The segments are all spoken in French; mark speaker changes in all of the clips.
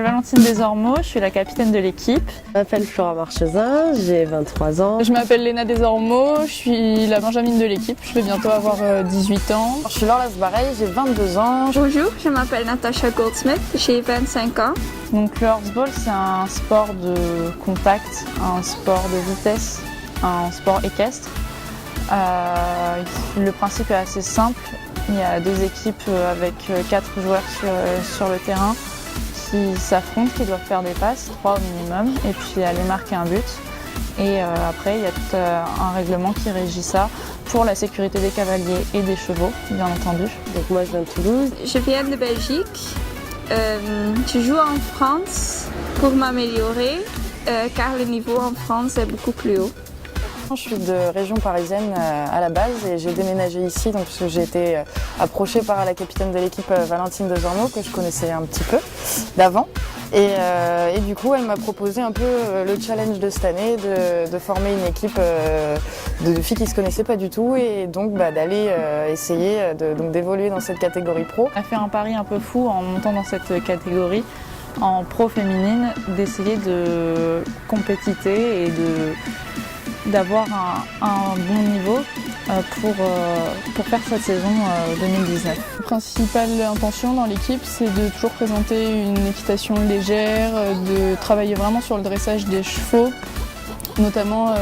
Speaker 1: Valentine Desormeaux, je suis la capitaine de l'équipe.
Speaker 2: Je m'appelle Flora Marchesin, j'ai 23 ans.
Speaker 3: Je m'appelle Léna Desormeaux, je suis la benjamine de l'équipe, je vais bientôt avoir 18 ans.
Speaker 4: Je suis Laura Sbareil, j'ai 22 ans.
Speaker 5: Bonjour, je m'appelle Natasha Goldsmith, j'ai 25 ans.
Speaker 1: Donc le horseball, c'est un sport de contact, un sport de vitesse, un sport équestre. Le principe est assez simple. Il y a deux équipes avec 4 joueurs sur le terrain qui s'affrontent, qui doivent faire des passes, 3 au minimum, et puis aller marquer un but. Et après, il y a tout un règlement qui régit ça pour la sécurité des cavaliers et des chevaux, bien entendu.
Speaker 2: Donc moi, je viens de Toulouse.
Speaker 5: Je viens de Belgique. Je joue en France pour m'améliorer, car le niveau en France est beaucoup plus haut.
Speaker 4: Je suis de région parisienne à la base et j'ai déménagé ici donc, parce que j'ai été approchée par la capitaine de l'équipe Valentine Desormeaux que je connaissais un petit peu d'avant. Et du coup, elle m'a proposé un peu le challenge de cette année de former une équipe de filles qui ne se connaissaient pas du tout et donc d'aller essayer d'évoluer dans cette catégorie pro.
Speaker 1: On a fait un pari un peu fou en montant dans cette catégorie en pro féminine, d'essayer de compétiter et d'avoir un bon niveau pour faire cette saison 2019.
Speaker 3: La principale intention dans l'équipe, c'est de toujours présenter une équitation légère, de travailler vraiment sur le dressage des chevaux. Notamment,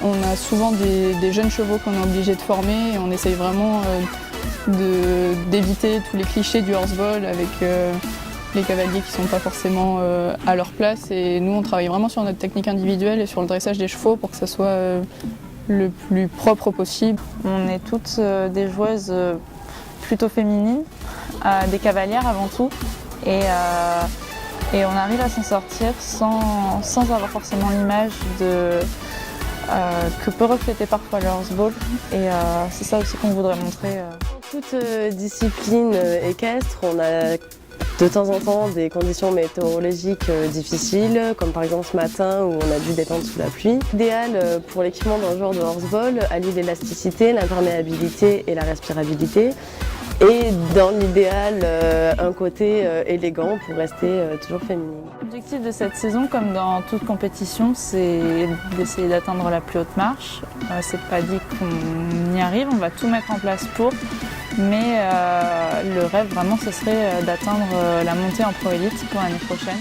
Speaker 3: on a souvent des jeunes chevaux qu'on est obligé de former et on essaye vraiment d'éviter tous les clichés du horseball avec les cavaliers qui ne sont pas forcément à leur place. Et nous, on travaille vraiment sur notre technique individuelle et sur le dressage des chevaux pour que ça soit le plus propre possible.
Speaker 1: On est toutes des joueuses plutôt féminines, des cavalières avant tout. Et on arrive à s'en sortir sans avoir forcément l'image que peut refléter parfois le horseball. Et c'est ça aussi qu'on voudrait montrer.
Speaker 2: Dans toute discipline équestre, on a de temps en temps des conditions météorologiques difficiles, comme par exemple ce matin où on a dû détendre sous la pluie. L'idéal pour l'équipement d'un joueur de horseball allie l'élasticité, l'imperméabilité et la respirabilité. Et dans l'idéal, un côté élégant pour rester toujours féminine.
Speaker 1: L'objectif de cette saison, comme dans toute compétition, c'est d'essayer d'atteindre la plus haute marche. C'est pas dit qu'on y arrive, on va tout mettre en place pour. Mais le rêve vraiment, ce serait d'atteindre la montée en Pro Élite pour l'année prochaine.